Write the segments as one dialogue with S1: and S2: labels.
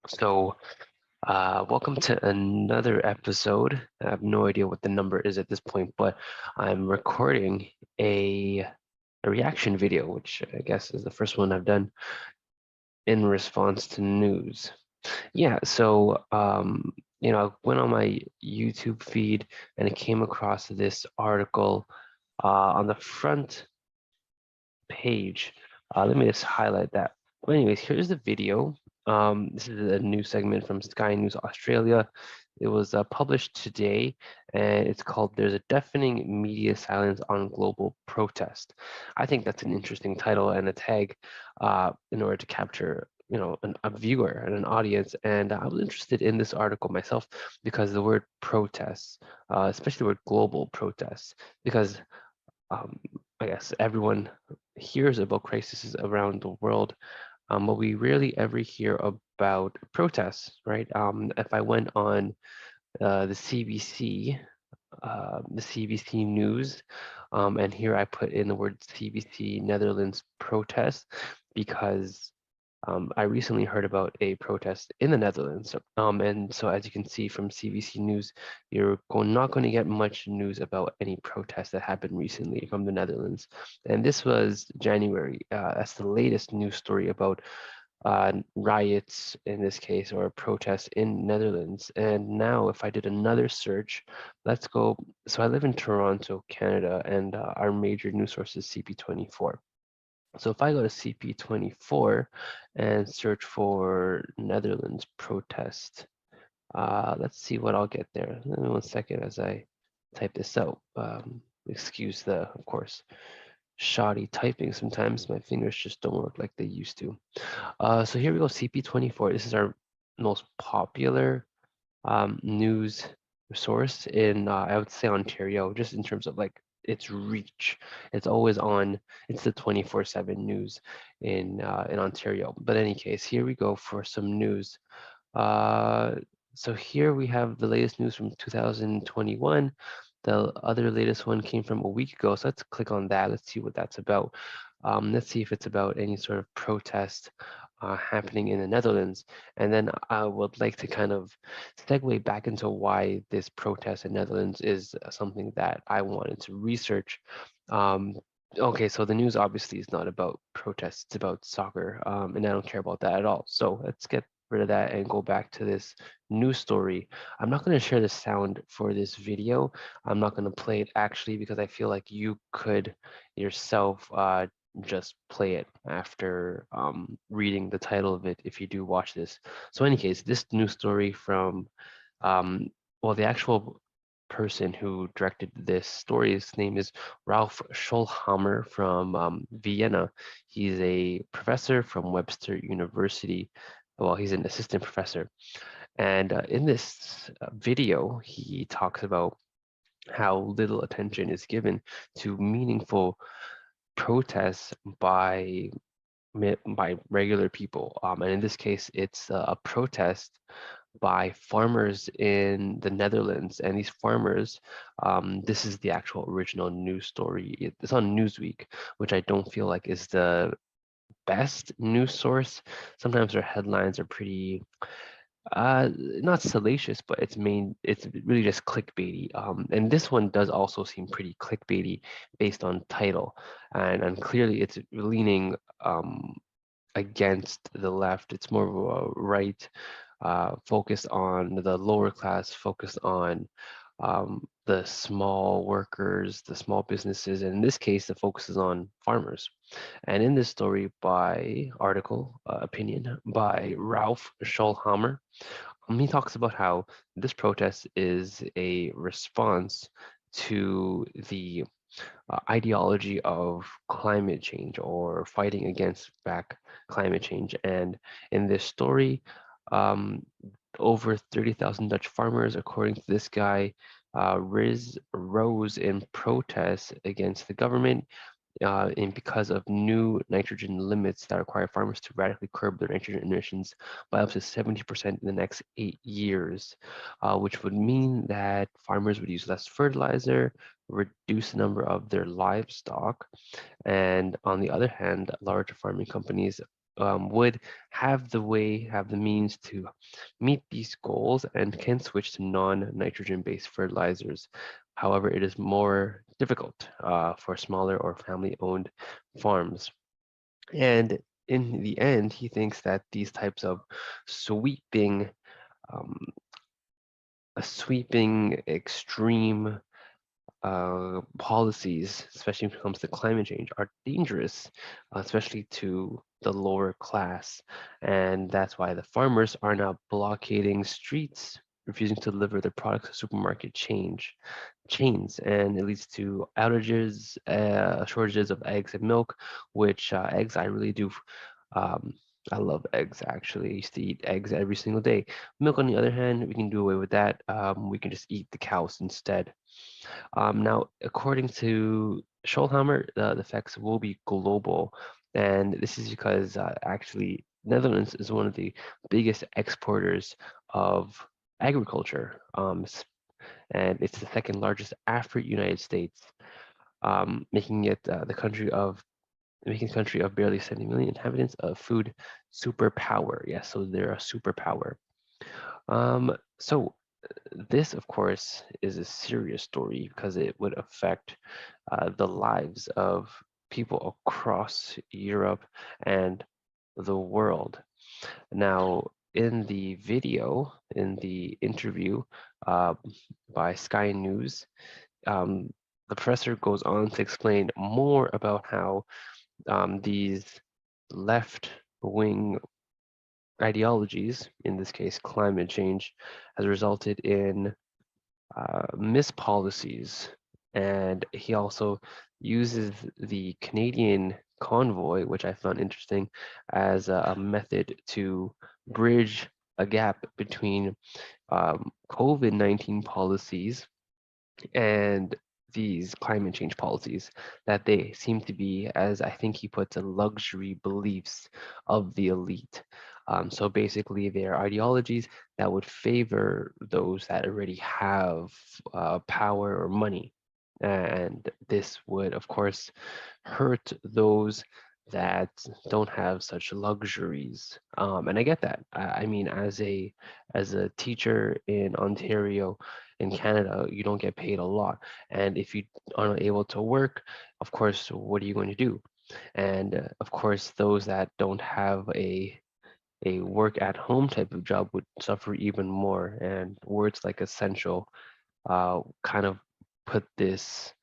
S1: So, welcome to another episode. I have no idea what the number is at this point, but I'm recording a, a reaction video, which I guess is the first one I've done in response to news. Yeah, so I went on my YouTube feed and I came across this article on the front page. Let me just highlight that. But anyways, here's the video. This is a new segment from Sky News Australia. It was published today, and it's called "There's a Deafening Media Silence on Global Protest." I think that's an interesting title and a tag in order to capture, a viewer and an audience. And I was interested in this article myself because the word protests, especially the word global protests, because um, I guess everyone hears about crises around the world, but we rarely ever hear about protests, right? If I went on the CBC News, and here I put in the word CBC Netherlands protest because I recently heard about a protest in the Netherlands. And so as you can see from CBC News, not going to get much news about any protests that happened recently from the Netherlands. And this was January. That's the latest news story about riots in this case, or protests in Netherlands. And now if I did another search, let's go. So I live in Toronto, Canada, and our major news source is CP24. So if I go to CP24 and search for Netherlands protest, let's see what I'll get there. Let me 1 second as I type this out. Excuse the, of course, shoddy typing. Sometimes my fingers just don't work like they used to. So here we go, CP24. This is our most popular news source in, I would say, Ontario, just in terms of like its reach. It's always on. It's the 24/7 news in Ontario. But in any case, here we go for some news. Uh, so here we have the latest news from 2021. The other latest one came from a week ago. So let's click on that. Let's see what that's about. Let's see if it's about any sort of protest happening in the Netherlands. And then I would like to kind of segue back into why this protest in Netherlands is something that I wanted to research. Um, okay, so the news obviously is not about protests, it's about soccer, and I don't care about that at all. So let's get rid of that and go back to this news story. I'm not going to share the sound for this video. I'm not going to play it actually because I feel like you could yourself just play it after reading the title of it if you do watch this. So in any case, this news story from, well, the actual person who directed this story, his name is Ralph Schulhammer from Vienna. He's a professor from Webster University. Well, he's an assistant professor. And in this video, he talks about how little attention is given to meaningful protests by regular people. And in this case, it's a protest by farmers in the Netherlands. And these farmers, this is the actual original news story. It's on Newsweek, which I don't feel like is the best news source. Sometimes their headlines are pretty not salacious, but it's really just clickbaity. And this one does also seem pretty clickbaity based on title, and clearly it's leaning against the left. It's more of a right, focused on the lower class, focused on the small workers, the small businesses. And in this case, the focus is on farmers. And in this story by opinion by Ralph Schulhammer, he talks about how this protest is a response to the ideology of climate change or fighting against back climate change. And in this story, um, over 30,000 Dutch farmers, according to this guy, rose in protest against the government and because of new nitrogen limits that require farmers to radically curb their nitrogen emissions by up to 70% in the next 8 years, which would mean that farmers would use less fertilizer, reduce the number of their livestock, and on the other hand, large farming companies would have the means to meet these goals and can switch to non-nitrogen based fertilizers. However, it is more difficult for smaller or family-owned farms. And in the end, he thinks that these types of sweeping, um, extreme policies, especially when it comes to climate change, are dangerous, especially to the lower class. And that's why the farmers are now blockading streets, refusing to deliver their products to supermarket chains, and it leads to outages, shortages of eggs and milk, which eggs I really do. Um, I love eggs actually. I used to eat eggs every single day. Milk, on the other hand, we can do away with that. We can just eat the cows instead. Now, according to Scholhammer, the effects will be global, and this is because actually Netherlands is one of the biggest exporters of agriculture, and it's the second largest after United States, making it the country of barely 70 million inhabitants, a food superpower. Yes, so they're a superpower. So this, of course, is a serious story because it would affect the lives of people across Europe and the world. Now, in the video, in the interview uh, by Sky News, the professor goes on to explain more about how these left-wing ideologies, in this case climate change, has resulted in mispolicies. And he also uses the Canadian convoy, which I found interesting, as a method to bridge a gap between COVID-19 policies and these climate change policies, that they seem to be, as I think he puts it, luxury beliefs of the elite. So basically, they're ideologies that would favor those that already have power or money. And this would, of course, hurt those that don't have such luxuries. And I get that. I mean, as a teacher in Ontario, in Canada, you don't get paid a lot. And if you are not able to work, of course, what are you going to do? And of course, those that don't have a work at home type of job would suffer even more. And words like essential kind of put this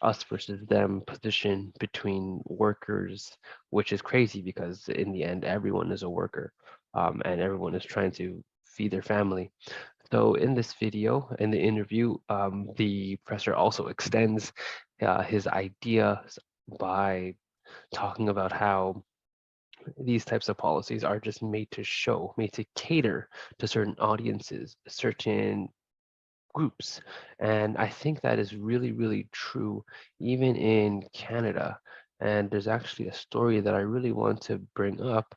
S1: us versus them position between workers, which is crazy because in the end, everyone is a worker, and everyone is trying to feed their family. So in this video, in the interview, the professor also extends his ideas by talking about how these types of policies are just made to cater to certain audiences, certain groups. And I think that is really, really true, even in Canada. And there's actually a story that I really want to bring up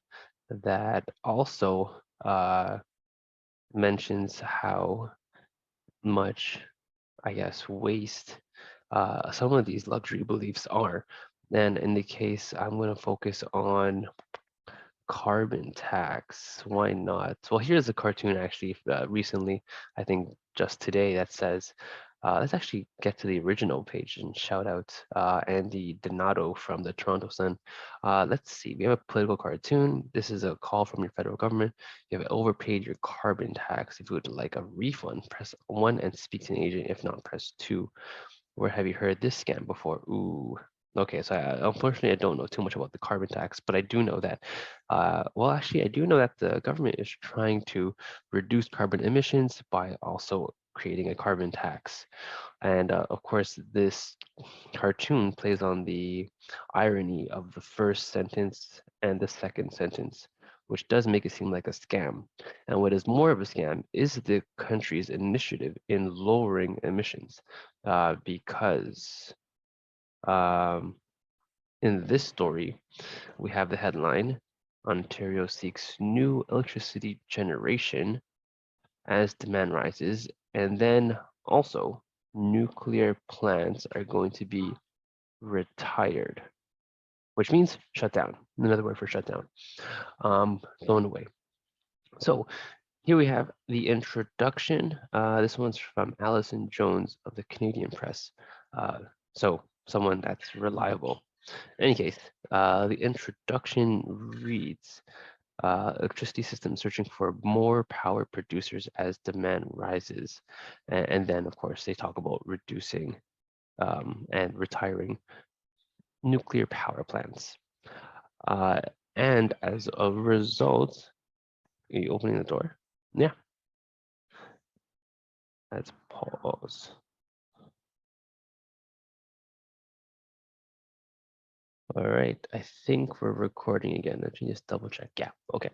S1: that also mentions how much, I guess, waste some of these luxury beliefs are. And in the case, I'm going to focus on carbon tax. Why not? Well, here's a cartoon actually recently, I think just today, that says, let's actually get to the original page and shout out Andy Donato from the Toronto Sun. Let's see, we have a political cartoon. This is a call from your federal government. You have overpaid your carbon tax. If you would like a refund, press 1 and speak to an agent. If not, press 2. Where have you heard this scam before? Ooh. Okay, so unfortunately, I don't know too much about the carbon tax, but I do know that, well, actually, I do know that the government is trying to reduce carbon emissions by also creating a carbon tax. And of course, this cartoon plays on the irony of the first sentence and the second sentence, which does make it seem like a scam. And what is more of a scam is the country's initiative in lowering emissions, because um, in this story, we have the headline, Ontario seeks new electricity generation as demand rises, and then also nuclear plants are going to be retired. which means shut down. Another word for shutdown, thrown away. So here we have the introduction. This one's from Alison Jones of the Canadian Press. So someone that's reliable. In any case, the introduction reads, electricity system searching for more power producers as demand rises. And then, of course, they talk about reducing and retiring nuclear power plants. And as a result, are you opening the door? Yeah, let's pause. All right, I think we're recording again. Let me just double check. Yeah, okay.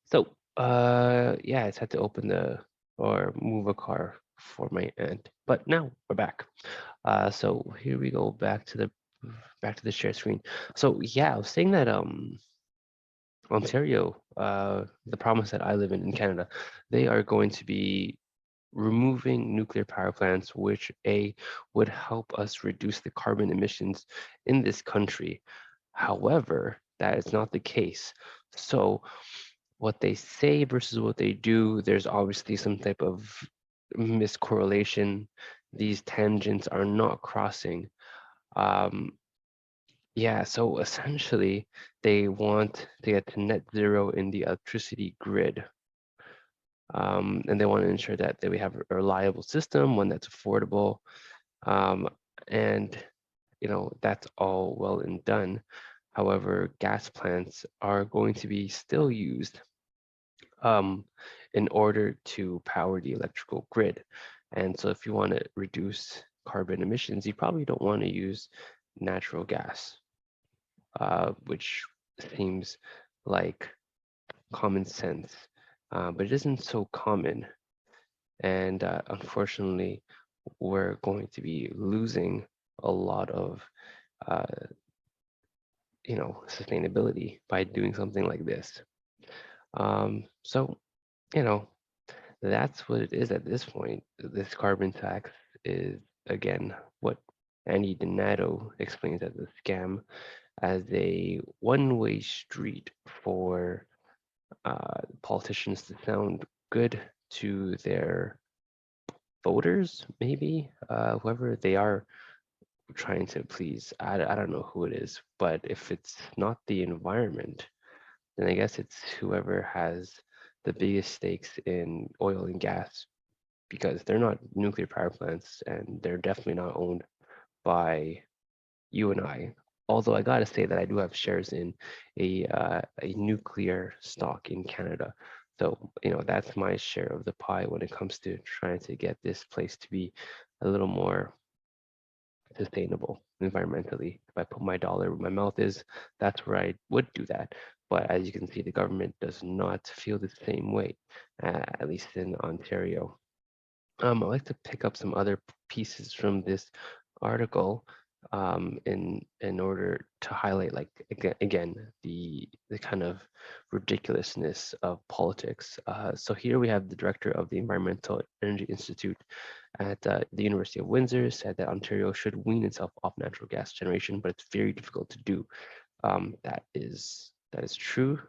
S1: So, yeah, I just had to open or move a car for my aunt, but now we're back. So here we go back to the share screen. So yeah, I was saying that Ontario, the province that I live in Canada, they are going to be removing nuclear power plants, which would help us reduce the carbon emissions in this country. However, that is not the case. So what they say versus what they do, there's obviously some type of miscorrelation. These tangents are not crossing. Um, yeah, so essentially, they want to get to net zero in the electricity grid. And they want to ensure that we have a reliable system, one that's affordable. Um, and, that's all well and done. However, gas plants are going to be still used in order to power the electrical grid. And so if you want to reduce carbon emissions, you probably don't want to use natural gas, which seems like common sense, but it isn't so common. And unfortunately, we're going to be losing a lot of, uh, sustainability by doing something like this. So, you know, that's what it is at this point. This carbon tax is, again, what Andy Donato explains as a scam, as a one-way street for politicians to sound good to their voters, maybe, whoever they are trying to please. I don't know who it is, but if it's not the environment, then I guess it's whoever has the biggest stakes in oil and gas, because they're not nuclear power plants and they're definitely not owned by you and I. Although I gotta say that I do have shares in a nuclear stock in Canada. So, that's my share of the pie when it comes to trying to get this place to be a little more sustainable environmentally. If I put my dollar where my mouth is, that's where I would do that. But as you can see, the government does not feel the same way, at least in Ontario. I'd like to pick up some other pieces from this article in order to highlight, like, again, the kind of ridiculousness of politics. So here we have the director of the Environmental Energy Institute at the University of Windsor said that Ontario should wean itself off natural gas generation, but it's very difficult to do. That is true.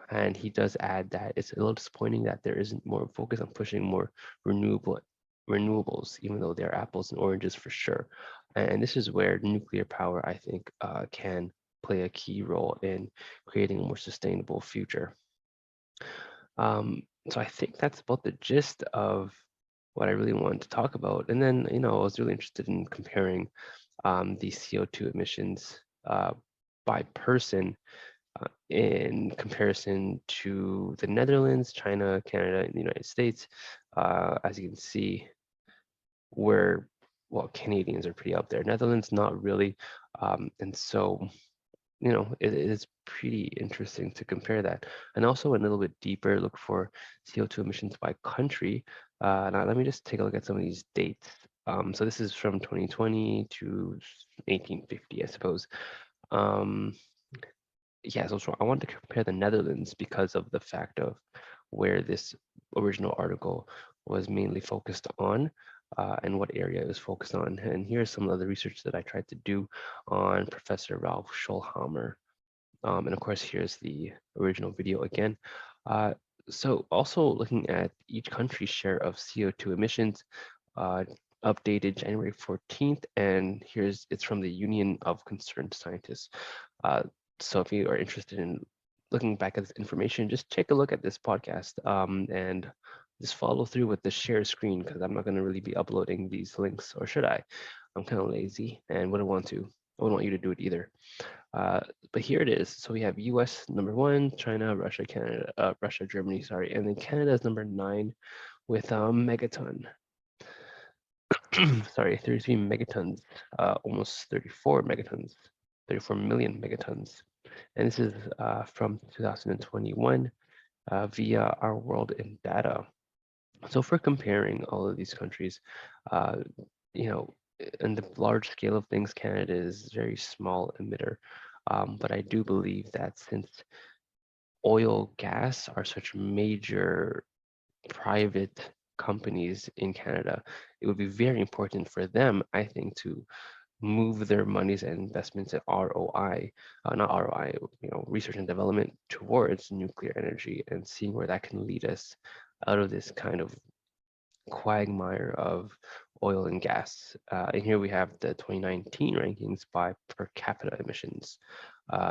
S1: And he does add that it's a little disappointing that there isn't more focus on pushing more renewables, even though they're apples and oranges for sure. And this is where nuclear power, I think, can play a key role in creating a more sustainable future. So I think that's about the gist of what I really wanted to talk about. And then, I was really interested in comparing the CO2 emissions by person in comparison to the Netherlands, China, Canada, and the United States. As you can see, Canadians are pretty up there. Netherlands, not really. And so, it is pretty interesting to compare that. And also a little bit deeper, look for CO2 emissions by country. Now, let me just take a look at some of these dates. So this is from 2020 to 1850, I suppose. Yeah, so I wanted to compare the Netherlands because of the fact of where this original article was mainly focused on. and what area it was focused on. And here's some of the research that I tried to do on Professor Ralph Schulhammer. And of course, here's the original video again. Uh, so also looking at each country's share of CO2 emissions, uh, updated January 14th, and it's from the Union of Concerned Scientists. Uh, so if you are interested in looking back at this information, just take a look at this podcast and just follow through with the share screen, because I'm not going to really be uploading these links, or should I? I'm kind of lazy and wouldn't want to. I wouldn't want you to do it either. But here it is. So we have US #1, China, Russia, Canada, Russia, Germany, sorry, and then Canada is #9 with a megaton. Sorry, 33 megatons, almost 34 megatons, 34 million megatons. And this is from 2021 via Our World in Data. So for comparing all of these countries, uh, you know, in the large scale of things, Canada is a very small emitter. But I do believe that since oil, gas are such major private companies in Canada, it would be very important for them, I think, to move their monies and investments in ROI, not ROI, research and development towards nuclear energy, and seeing where that can lead us out of this kind of quagmire of oil and gas. And here we have the 2019 rankings by per capita emissions.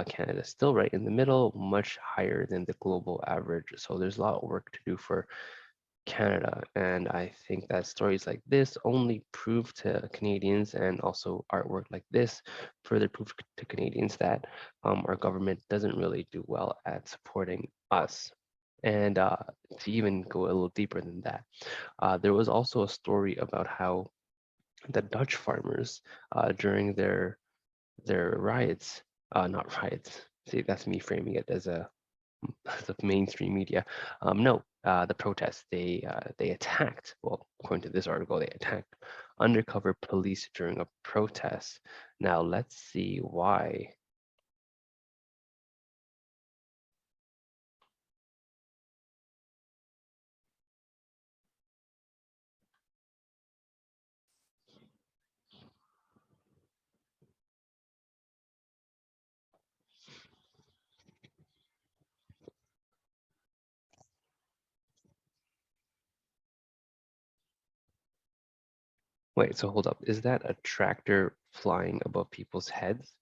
S1: Canada still right in the middle, much higher than the global average. So there's a lot of work to do for Canada. And I think that stories like this only prove to Canadians, and also artwork like this further prove to Canadians that our government doesn't really do well at supporting us. And to even go a little deeper than that, there was also a story about how the Dutch farmers during their riots, not riots. See, that's me framing it as a as of mainstream media. No, the protests, they attacked, well, according to this article, they attacked undercover police during a protest. Now let's see why. Wait, so hold up. Is that a tractor flying above people's heads?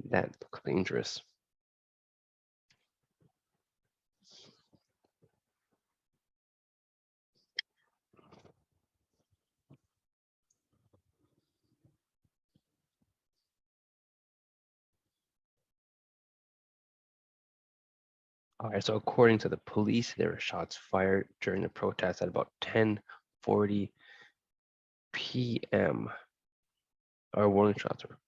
S1: That looks dangerous. All right, so according to the police, there were shots fired during the protest at about 10:40 p.m. Or warning shots were.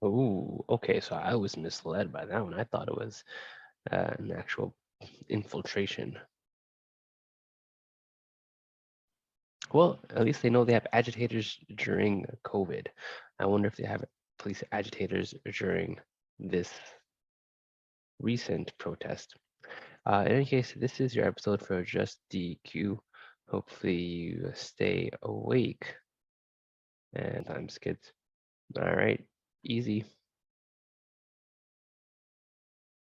S1: Oh, okay, so I was misled by that one. I thought it was an actual infiltration. Well, at least they know they have agitators during COVID. I wonder if they have police agitators during this recent protest. In any case, this is your episode for Just DQ. Hopefully you stay awake. And I'm Skids. All right, easy.